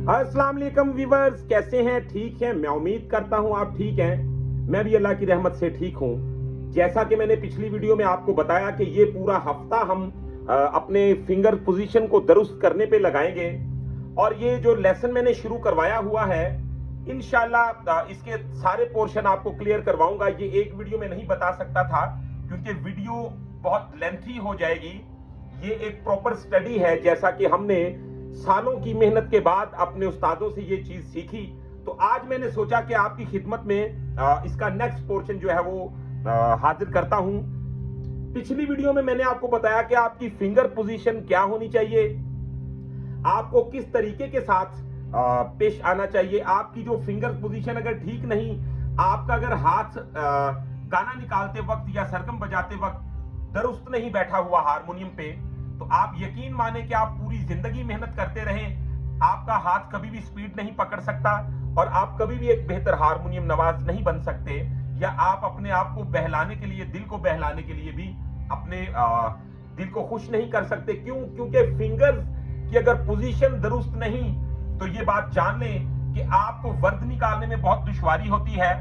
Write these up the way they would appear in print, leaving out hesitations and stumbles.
अस्सलाम वालेकुम व्यूअर्स, कैसे हैं? ठीक हैं? मैं उम्मीद करता हूं आप ठीक हैं। मैं भी अल्लाह की रहमत से ठीक हूं। जैसा कि मैंने पिछली वीडियो में आपको बताया कि ये पूरा हफ्ता हम अपने फिंगर पोजीशन को दुरुस्त करने पे लगाएंगे और ये जो लेसन मैंने शुरू करवाया हुआ है इंशाल्लाह इसके सारे पोर्शन आपको क्लियर करवाऊंगा। ये एक वीडियो में नहीं बता सकता था क्योंकि वीडियो बहुत लेंथी हो जाएगी। ये एक प्रॉपर स्टडी है, जैसा कि हमने सालों की मेहनत के बाद अपने उस्तादों से ये चीज सीखी। तो आज मैंने सोचा कि आपकी खिदमत में इसका नेक्स्ट पोर्शन जो है वो हाजिर करता हूं। पिछली वीडियो में मैंने आपको बताया कि आपकी फिंगर पोजीशन क्या होनी चाहिए, आपको किस तरीके के साथ पेश आना चाहिए। आपकी जो फिंगर पोजीशन अगर ठीक नहीं, आपका अगर हाथ गाना निकालते वक्त या सरगम बजाते वक्त दुरुस्त नहीं बैठा हुआ हारमोनियम पे, तो आप यकीन माने कि आप पूरी जिंदगी मेहनत करते रहें, आपका हाथ कभी भी स्पीड नहीं पकड़ सकता और आप कभी भी एक बेहतर हारमोनियम नवाज नहीं बन सकते। या आप अपने आप को बहलाने के लिए, दिल को बहलाने के लिए भी अपने दिल को खुश नहीं कर सकते। क्यों? क्योंकि फिंगर्स की अगर पोजीशन दुरुस्त नहीं, तो ये बात जान लें कि आपको वर्द निकालने में बहुत दुश्वारी होती है।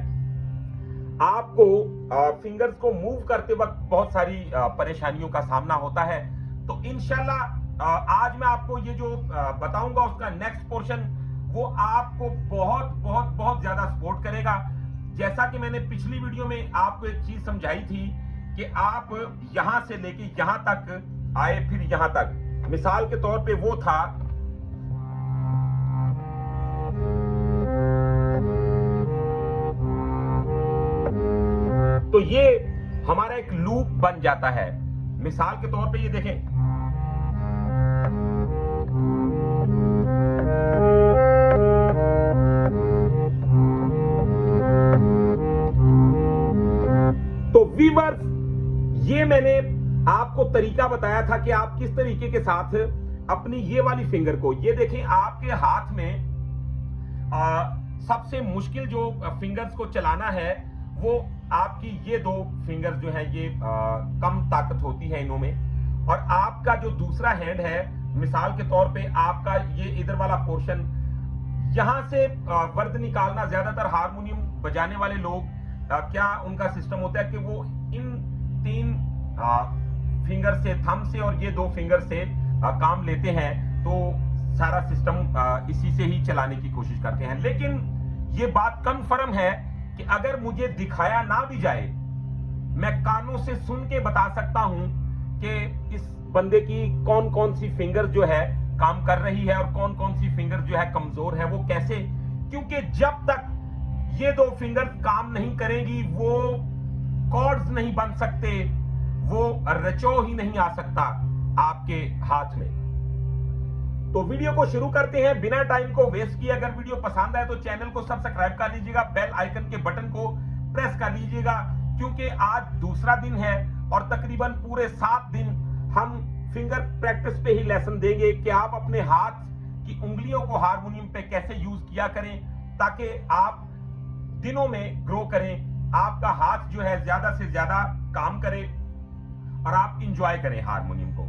आपको फिंगर्स को मूव करते वक्त बहुत सारी परेशानियों का सामना होता है। तो इंशाल्लाह आज मैं आपको ये जो बताऊंगा उसका नेक्स्ट पोर्शन वो आपको बहुत बहुत बहुत ज्यादा सपोर्ट करेगा। जैसा कि मैंने पिछली वीडियो में आपको एक चीज समझाई थी कि आप यहां से लेके यहां तक आए, फिर यहां तक। मिसाल के तौर पे वो था तो ये हमारा एक लूप बन जाता है। मिसाल के तौर पे ये देखें, तो व्यूअर्स ये मैंने आपको तरीका बताया था कि आप किस तरीके के साथ अपनी ये वाली फिंगर को, ये देखें आपके हाथ में सबसे मुश्किल जो फिंगर्स को चलाना है वो आपकी ये दो फिंगर्स जो है ये कम ताकत होती है इनों में। और आपका जो दूसरा हैंड है, मिसाल के तौर पे आपका ये इधर वाला पोर्शन, यहां से वर्द निकालना ज्यादातर हारमोनियम बजाने वाले लोग क्या उनका सिस्टम होता है कि वो इन तीन फिंगर से, थंब से और ये दो फिंगर से काम लेते हैं। तो सारा सिस्टम इसी से ही चलाने की कोशिश करते हैं। लेकिन ये बात कन्फर्म है कि अगर मुझे दिखाया ना भी जाए, मैं कानों से सुन के बता सकता हूं कि इस बंदे की कौन कौन सी फिंगर जो है काम कर रही है और कौन कौन सी फिंगर जो है कमजोर है। वो कैसे? क्योंकि जब तक ये दो फिंगर काम नहीं करेंगी वो कॉर्ड्स नहीं बन सकते, वो रचो ही नहीं आ सकता आपके हाथ में। तो वीडियो को शुरू करते हैं बिना टाइम को वेस्ट किए। अगर वीडियो पसंद आए तो चैनल को सब्सक्राइब कर लीजिएगा, बेल आइकन के बटन को प्रेस कर लीजिएगा, क्योंकि आज दूसरा दिन है और तकरीबन पूरे 7 दिन हम फिंगर प्रैक्टिस पे ही लेसन देंगे कि आप अपने हाथ की उंगलियों को हारमोनियम पे कैसे यूज किया करें ताकि आप दिनों में ग्रो करें, आपका हाथ जो है ज्यादा से ज्यादा काम करे और आप इंजॉय करें हारमोनियम को।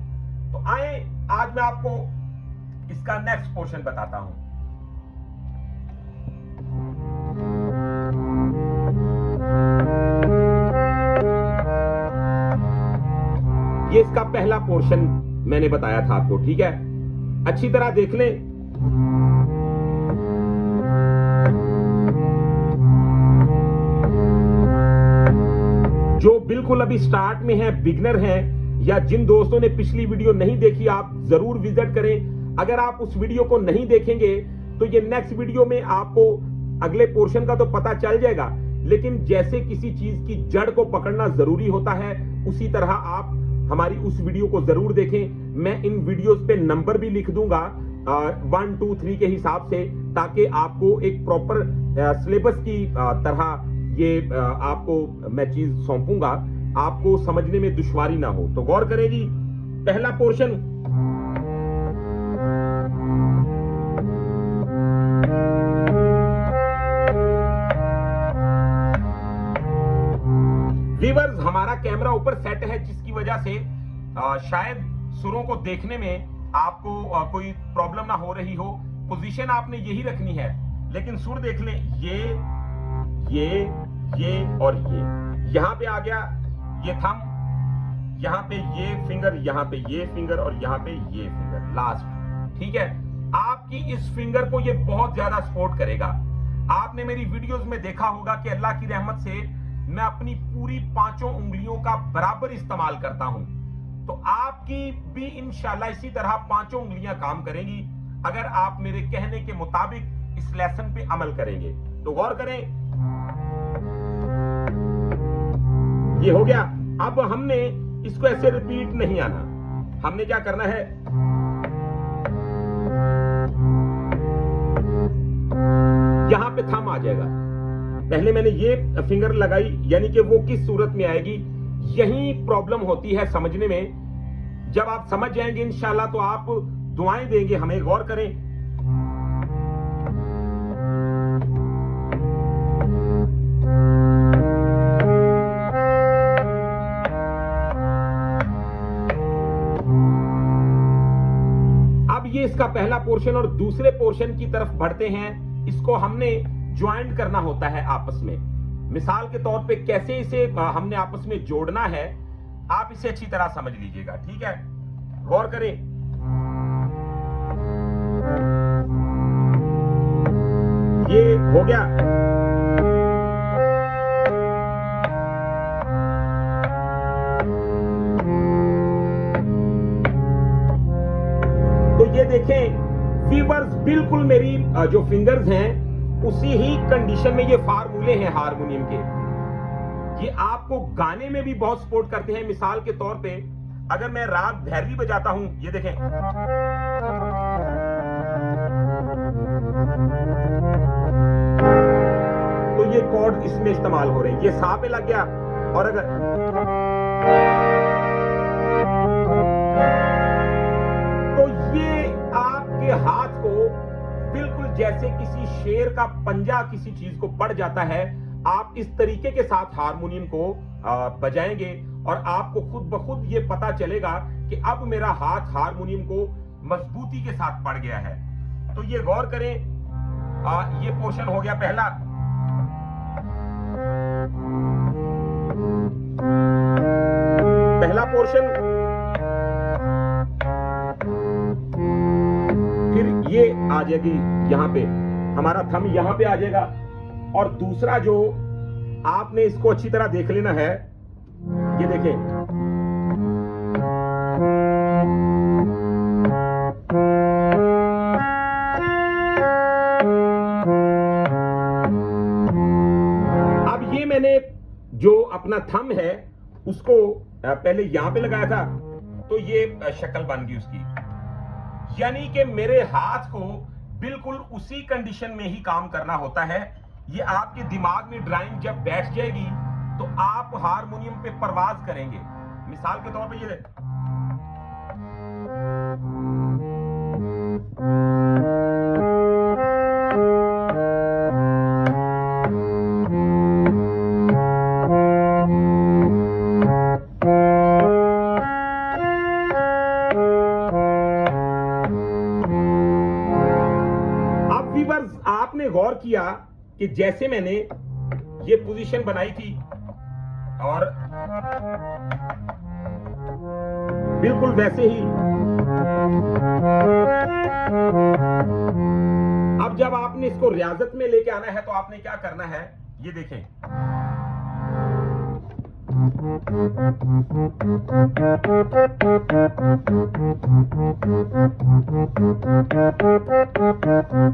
तो आए आज मैं आपको इसका नेक्स्ट पोर्शन बताता हूं। ये इसका पहला पोर्शन मैंने बताया था आपको, ठीक है? अच्छी तरह देख लें। जो बिल्कुल अभी स्टार्ट में है, बिगनर हैं, या जिन दोस्तों ने पिछली वीडियो नहीं देखी, आप जरूर विजिट करें। अगर आप उस वीडियो को नहीं देखेंगे तो ये नेक्स्ट वीडियो में आपको अगले पोर्शन का तो पता चल जाएगा, लेकिन जैसे किसी चीज की जड़ को पकड़ना जरूरी होता है उसी तरह आप हमारी उस वीडियो को जरूर देखें। मैं इन वीडियोस पे नंबर भी लिख दूंगा 1 2 3 के हिसाब से, ताकि आपको एक प्रॉपर सिलेबस की तरह ये आपको मैं चीज सौंपूंगा, आपको समझने में दुश्वारी ना हो। तो गौर करें जी, पहला पोर्शन व्यूअर्स, हमारा कैमरा ऊपर सेट है जिसकी वजह से शायद सुरों को देखने में आपको कोई प्रॉब्लम ना हो रही हो। पोजीशन आपने यही रखनी है, लेकिन सुर देख लें, ये और ये। यहां पे आ गया ये थंब, यहां पे ये फिंगर, यहां पे ये फिंगर और यहां पे ये फिंगर लास्ट। ठीक है, आपकी इस फिंगर को ये बहुत ज्यादा सपोर्ट करेगा। आपने मेरी वीडियोस में देखा होगा कि अल्लाह की रहमत से मैं अपनी पूरी पांचों उंगलियों का बराबर इस्तेमाल करता हूं, तो आपकी भी इंशाल्लाह इसी तरह पांचों उंगलियां काम करेंगी अगर आप मेरे कहने के मुताबिक इस लेसन पे अमल करेंगे। तो गौर करें, ये हो गया। अब हमने इसको ऐसे रिपीट नहीं आना, हमने क्या करना है, यहां पे थंब आ जाएगा। पहले मैंने ये फिंगर लगाई, यानी कि वो किस सूरत में आएगी, यही प्रॉब्लम होती है समझने में। जब आप समझ जाएंगे इंशाल्लाह तो आप दुआएं देंगे हमें। गौर करें, अब ये इसका पहला पोर्शन और दूसरे पोर्शन की तरफ बढ़ते हैं। इसको हमने ज्वाइंट करना होता है आपस में। मिसाल के तौर पे कैसे इसे हमने आपस में जोड़ना है, आप इसे अच्छी तरह समझ लीजिएगा। ठीक है, गौर करें, ये हो गया। तो ये देखें व्यूअर्स, बिल्कुल मेरी जो फिंगर्स हैं उसी ही कंडीशन में ये फार्मूले हैं हारमोनियम के। ये आपको गाने में भी बहुत सपोर्ट करते हैं। मिसाल के तौर पे अगर मैं राग भैरवी बजाता हूं, ये देखें, तो ये कॉर्ड इसमें इस्तेमाल हो रहे हैं। ये सा पे लग गया, और अगर तो ये आपके हाथ को बिल्कुल जैसे किसी शेर का पंजा किसी चीज को पड़ जाता है, आप इस तरीके के साथ हारमोनियम को बजाएंगे और आपको खुद ब खुद ये पता चलेगा कि अब मेरा हाथ हारमोनियम को मजबूती के साथ पड़ गया है। तो ये गौर करें, ये पोर्शन हो गया पहला। पहला पोर्शन, फिर ये आ जाएगी यहां पे, हमारा थंब यहां पे आ जाएगा, और दूसरा जो आपने इसको अच्छी तरह देख लेना है, ये देखें, अब ये मैंने जो अपना थंब है उसको पहले यहां पे लगाया था, तो ये शक्ल बन गई उसकी। यानी कि मेरे हाथ को बिल्कुल उसी कंडीशन में ही काम करना होता है। ये आपके दिमाग में ड्राइंग जब बैठ जाएगी तो आप हारमोनियम पे परवाज करेंगे। मिसाल के तौर पे ये आपने गौर किया कि जैसे मैंने ये पोजीशन बनाई थी और बिल्कुल वैसे ही अब जब आपने इसको रियाजत में लेके आना है तो आपने क्या करना है, ये देखें,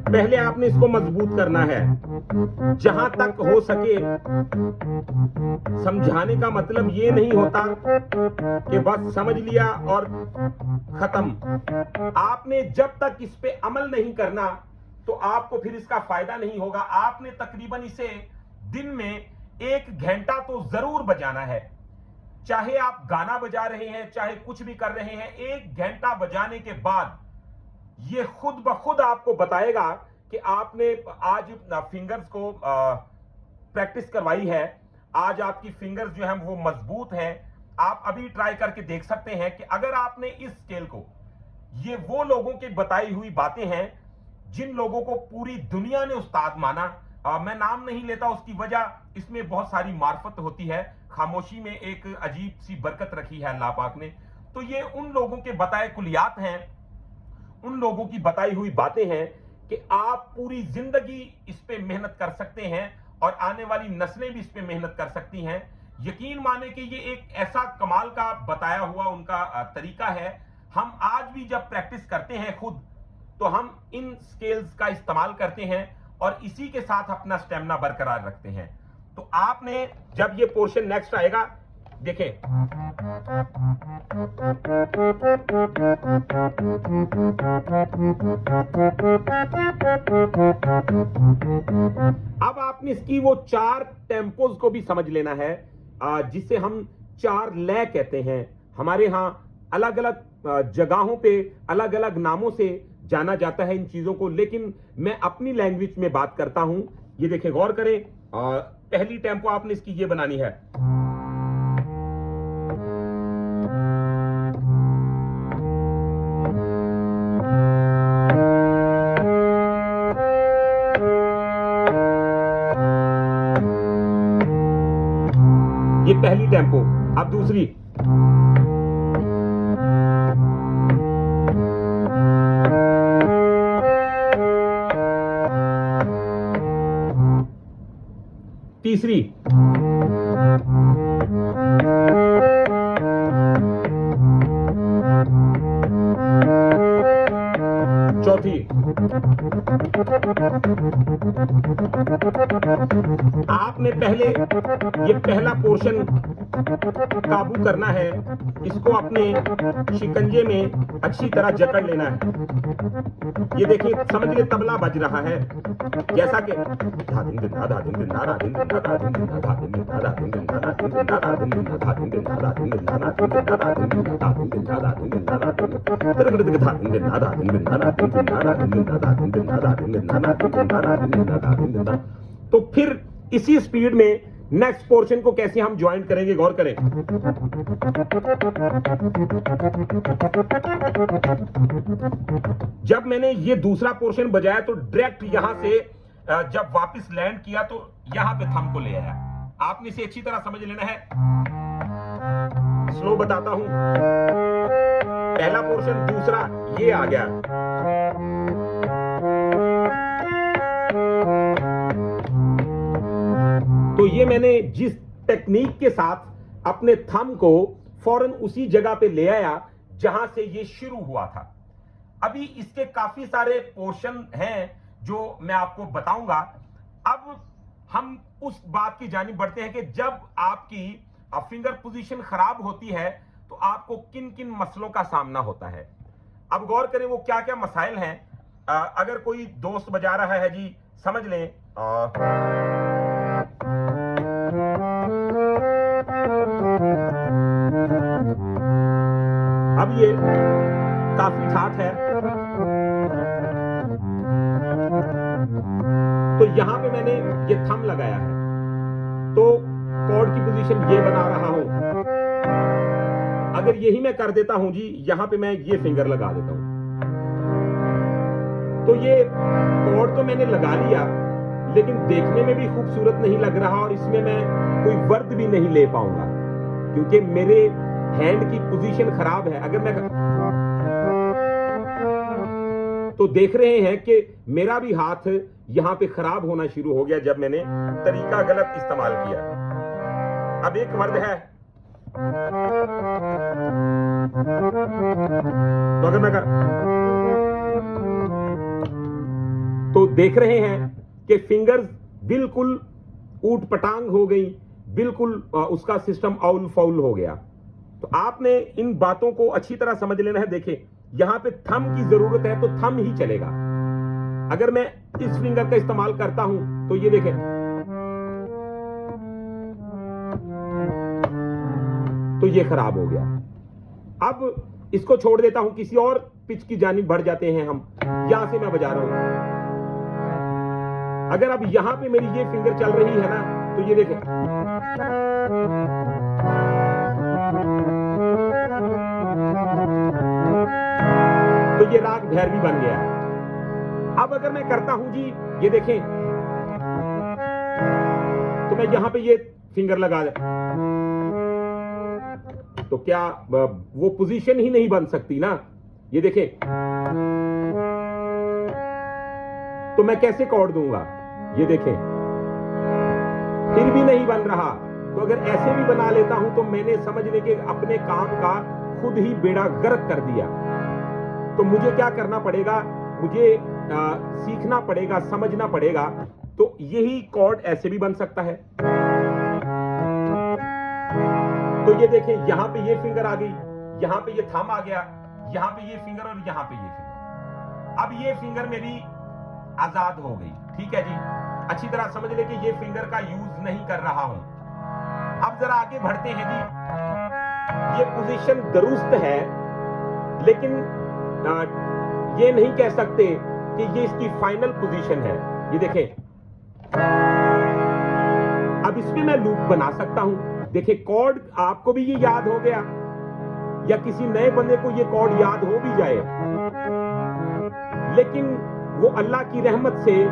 पहले आपने इसको मजबूत करना है। जहां तक हो सके, समझाने का मतलब ये नहीं होता कि बस समझ लिया और खत्म। आपने जब तक इस पे अमल नहीं करना तो आपको फिर इसका फायदा नहीं होगा। आपने तकरीबन इसे दिन में 1 घंटा तो जरूर बजाना है। चाहे आप गाना बजा रहे हैं, चाहे कुछ भी कर रहे हैं, 1 घंटा बजाने के बाद ये खुद ब खुद आपको बताएगा कि आपने आज फिंगर्स को प्रैक्टिस करवाई है, आज आपकी फिंगर्स जो है वो मजबूत हैं। आप अभी ट्राई करके देख सकते हैं कि अगर आपने इस स्केल को, ये वो लोगों की बताई हुई बातें हैं जिन लोगों को पूरी दुनिया ने उस्ताद माना, मैं नाम नहीं लेता, उसकी वजह इसमें बहुत सारी मार्फत होती है, खामोशी में एक अजीब सी बरकत रखी है अल्लाह पाक ने। तो ये उन लोगों के बताए कुलियात हैं, उन लोगों की बताई हुई बातें हैं कि आप पूरी जिंदगी इस पे मेहनत कर सकते हैं और आने वाली नस्लें भी इस पे मेहनत कर सकती हैं। यकीन माने कि ये एक ऐसा कमाल का बताया हुआ उनका तरीका है। हम आज भी जब प्रैक्टिस करते हैं खुद, तो हम इन स्केल्स का इस्तेमाल करते हैं और इसी के साथ अपना स्टेमिना बरकरार रखते हैं। तो आपने जब ये पोर्शन नेक्स्ट आएगा, देखें, अब आपने इसकी वो 4 टेम्पोज को भी समझ लेना है, जिसे हम 4 लय कहते हैं। हमारे यहां अलग अलग जगहों पे अलग अलग नामों से जाना जाता है इन चीजों को, लेकिन मैं अपनी लैंग्वेज में बात करता हूं। ये देखें, गौर करें, पहली टेम्पो आपने इसकी ये बनानी है। ये पहली टेम्पो। अब दूसरी, तीसरी, चौथी। आपने पहले ये पहला पोर्शन काबू करना है, इसको अपने शिकंजे में अच्छी तरह जकड़ लेना है। ये देखिए, समझ ले तबला बज रहा है, जैसा कि तो फिर इसी स्पीड में नेक्स्ट पोर्शन को कैसे हम ज्वाइन करेंगे, गौर करें। जब मैंने ये दूसरा पोर्शन बजाया तो डायरेक्ट यहां से जब वापस लैंड किया तो यहां पे थंब को ले आया। आपने इसे अच्छी तरह समझ लेना है। स्लो बताता हूं, पहला पोर्शन, दूसरा ये आ गया। तो ये मैंने जिस टेक्निक के साथ अपने थंब को फौरन उसी जगह पे ले आया जहां से ये शुरू हुआ था। अभी इसके काफी सारे पोर्शन हैं जो मैं आपको बताऊंगा। अब हम उस बात की जानिब बढ़ते हैं कि जब आपकी फिंगर पोजीशन खराब होती है तो आपको किन किन मसलों का सामना होता है। अब गौर करें वो क्या क्या मसाइल हैं। अगर कोई दोस्त बजा रहा है जी, समझ लें, अब ये काफी ठाठ है, तो यहां पे मैंने ये थंब लगाया है, तो कॉर्ड की पोजीशन ये बना रहा हूं। अगर यही मैं कर देता हूं जी, यहां पे मैं ये फिंगर लगा देता हूं, तो ये कॉर्ड तो मैंने लगा लिया, लेकिन देखने में भी खूबसूरत नहीं लग रहा और इसमें मैं कोई वर्ड भी नहीं ले पाऊंगा क्योंकि मेरे हैंड की पोजीशन खराब है। अगर मैं तो देख रहे हैं कि मेरा भी हाथ यहां पे खराब होना शुरू हो गया जब मैंने तरीका गलत इस्तेमाल किया। अब एक वर्ड है, तो अगर मैं तो देख रहे हैं कि फिंगर्स बिल्कुल ऊट पटांग हो गई, बिल्कुल उसका सिस्टम आउल फाउल हो गया। तो आपने इन बातों को अच्छी तरह समझ लेना है। देखिए, यहां पे थंब की जरूरत है तो थंब ही चलेगा। अगर मैं इस फिंगर का इस्तेमाल करता हूं तो ये देखें, तो ये खराब हो गया। अब इसको छोड़ देता हूं, किसी और पिच की जानिब बढ़ जाते हैं हम। यहां से मैं बजा रहा हूं, अगर अब यहां पे मेरी ये फिंगर चल रही है ना, तो ये देखें, तो ये राग भैरवी बन गया। अब अगर मैं करता हूं जी, ये देखें, तो मैं यहां पे ये फिंगर लगा दे, तो क्या वो पोजीशन ही नहीं बन सकती ना। ये देखें, तो मैं कैसे कॉर्ड दूंगा, ये देखें, फिर भी नहीं बन रहा। तो अगर ऐसे भी बना लेता हूं तो मैंने समझने के अपने काम का खुद ही बेड़ा गर्क कर दिया। तो मुझे क्या करना पड़ेगा, मुझे सीखना पड़ेगा, समझना पड़ेगा। तो यही कॉर्ड ऐसे भी बन सकता है। तो ये देखें, यहां पे ये फिंगर आ गई, यहां पे ये थंब आ गया, यहां पे ये फिंगर और यहां पे ये फिंगर। अब ये फिंगर मेरी आजाद हो गई, ठीक है जी। अच्छी तरह समझ ले कि ये फिंगर का यूज नहीं कर रहा हूं। अब जरा आगे बढ़ते हैं जी। ये पोजीशन दुरुस्त है, लेकिन ये नहीं कह सकते कि ये इसकी फाइनल पोजीशन है। ये देखें, अब इसमें मैं लूप बना सकता हूं। देखिए, कॉर्ड आपको भी ये याद हो गया, या किसी नए बंदे को ये कॉर्ड याद हो भी जाए, लेकिन वो अल्लाह की रहमत से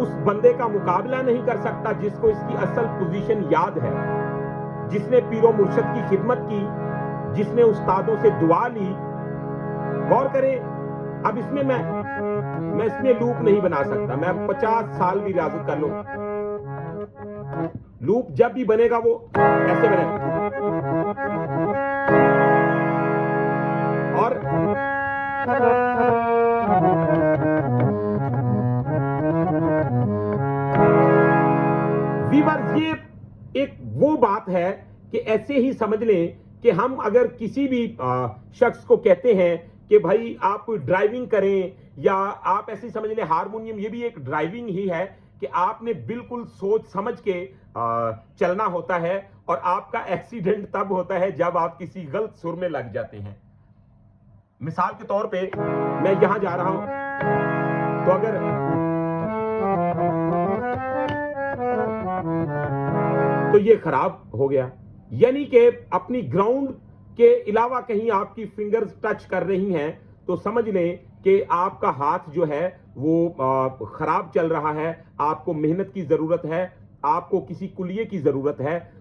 उस बंदे का मुकाबला नहीं कर सकता जिसको इसकी असल पोजीशन याद है, जिसने पीरो मुर्शद की खिदमत की, जिसने उस्तादों से दुआ ली। गौर करें, अब इसमें मैं इसमें लूप नहीं बना सकता। मैं 50 साल भी रियाजत कर लूं, लूप जब भी बनेगा वो ऐसे बनेगा। और वीवर्स, ये एक वो बात है कि ऐसे ही समझ लें कि हम अगर किसी भी शख्स को कहते हैं कि भाई आप ड्राइविंग करें, या आप ऐसे समझ लें हारमोनियम, ये भी एक ड्राइविंग ही है कि आपने बिल्कुल सोच समझ के चलना होता है, और आपका एक्सीडेंट तब होता है जब आप किसी गलत सुर में लग जाते हैं। मिसाल के तौर पे मैं यहां जा रहा हूं, तो अगर तो ये खराब हो गया, यानी कि अपनी ग्राउंड के अलावा कहीं आपकी फिंगर्स टच कर रही हैं, तो समझ लें कि आपका हाथ जो है वो खराब चल रहा है। आपको मेहनत की जरूरत है, आपको किसी कुलिये की जरूरत है।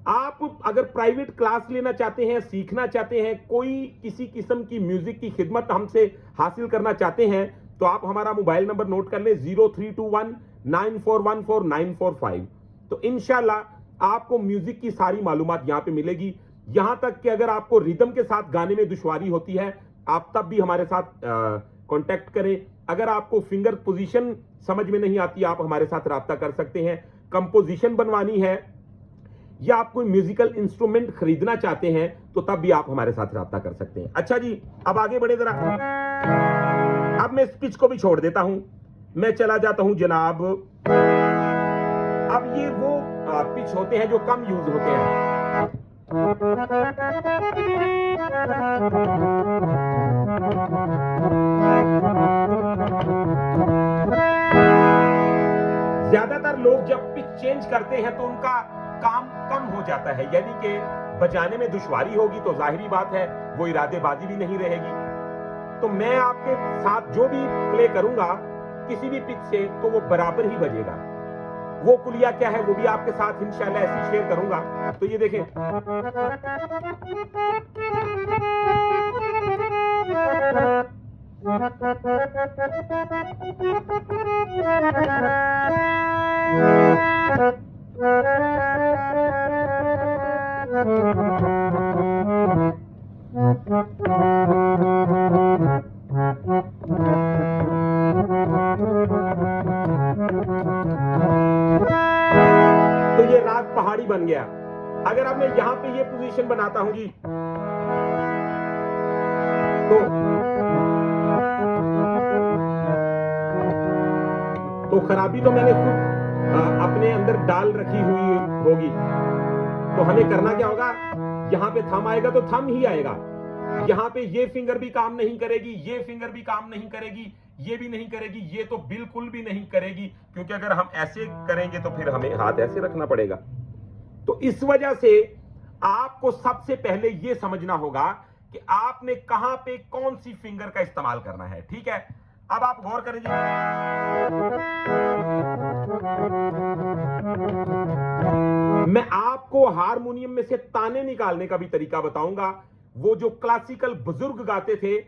आप अगर प्राइवेट क्लास लेना चाहते हैं, सीखना चाहते हैं, कोई किसी किस्म की म्यूजिक की खिदमत हमसे हासिल करना चाहते हैं, तो आप हमारा मोबाइल नंबर नोट कर लें, 03219414 तो इंशाल्लाह आपको म्यूजिक की सारी मालूमात यहां पे मिलेगी। यहां तक कि अगर आपको रिदम के साथ गाने में दुश्वारी होती है, आप तब भी हमारे साथ कांटेक्ट करें। अगर आपको फिंगर पोजीशन समझ में नहीं आती, आप हमारे साथ राब्ता कर सकते हैं। कंपोजिशन बनवानी है, या आप कोई म्यूजिकल इंस्ट्रूमेंट खरीदना चाहते हैं, तो तब भी आप हमारे साथ राब्ता कर सकते हैं। अच्छा जी, अब आगे बढ़े जरा। अब मैं इस पिच को भी छोड़ देता हूं, मैं चला जाता हूं जनाब। अब ये वो पिच होते हैं जो कम यूज होते हैं। ज्यादातर लोग जब पिच चेंज करते हैं तो उनका काम कम हो जाता है, यानी कि बजाने में दुश्वारी होगी, तो जाहिरी बात है वो इरादेबाजी भी नहीं रहेगी। तो मैं आपके साथ जो भी प्ले करूंगा किसी भी पिच से, तो वो बराबर ही बजेगा। वो कुलिया क्या है वो भी आपके साथ इंशाल्लाह ऐसे शेयर करूंगा। तो ये देखें, तो ये राग पहाड़ी बन गया। अगर अब मैं यहां पे ये पोजीशन बनाता हूं जी, तो खराबी तो मैंने खुद अपने अंदर डाल रखी हुई होगी। तो हमें करना क्या होगा, यहां पे थंब आएगा तो थंब ही आएगा, यहां पे ये फिंगर भी काम नहीं करेगी, ये फिंगर भी काम नहीं करेगी, ये भी नहीं करेगी, ये तो बिल्कुल भी नहीं करेगी, क्योंकि अगर हम ऐसे करेंगे तो फिर हमें हाथ ऐसे रखना पड़ेगा। तो इस वजह से आपको सबसे पहले यह समझना होगा कि आपने कहां पे कौन सी फिंगर का इस्तेमाल करना है। ठीक है, अब आप गौर करें जी। मैं आपको हारमोनियम में से ताने निकालने का भी तरीका बताऊंगा। वो जो क्लासिकल बुजुर्ग गाते थे,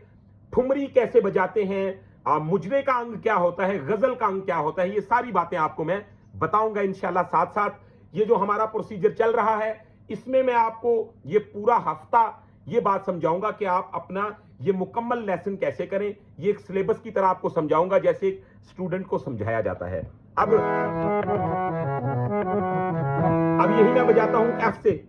ठुमरी कैसे बजाते हैं, मुजरे का अंग क्या होता है, गजल का अंग क्या होता है, ये सारी बातें आपको मैं बताऊंगा इंशाल्लाह। साथ साथ ये जो हमारा प्रोसीजर चल रहा है, इसमें मैं आपको ये पूरा हफ्ता ये बात समझाऊंगा कि आप अपना ये मुकम्मल लेसन कैसे करें। ये एक सिलेबस की तरह आपको समझाऊंगा, जैसे एक स्टूडेंट को समझाया जाता है। अब यही मैं बजाता हूं एफ से।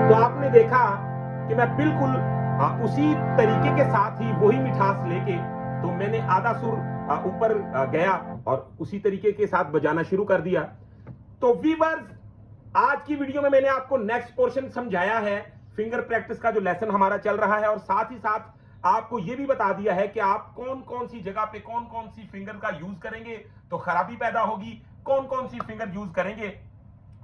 तो आपने देखा कि मैं बिल्कुल उसी तरीके के साथ ही वही मिठास लेके, तो मैंने आधा सुर ऊपर गया और उसी तरीके के साथ बजाना शुरू कर दिया। तो व्यूअर्स, आज की वीडियो में मैंने आपको नेक्स्ट पोर्शन समझाया है, फिंगर प्रैक्टिस का जो लेसन हमारा चल रहा है, और साथ ही साथ आपको यह भी बता दिया है कि आप कौन कौन सी जगह पे कौन कौन सी फिंगर का यूज करेंगे तो खराबी पैदा होगी, कौन कौन सी फिंगर यूज करेंगे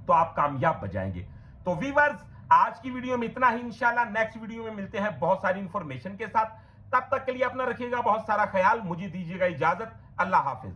तो आप कामयाब बजाएंगे। तो व्यूअर्स, आज की वीडियो में इतना ही। इंशाल्लाह नेक्स्ट वीडियो में मिलते हैं बहुत सारी इंफॉर्मेशन के साथ। तब तक के लिए अपना रखिएगा बहुत सारा ख्याल। मुझे दीजिएगा इजाजत। अल्लाह हाफिज।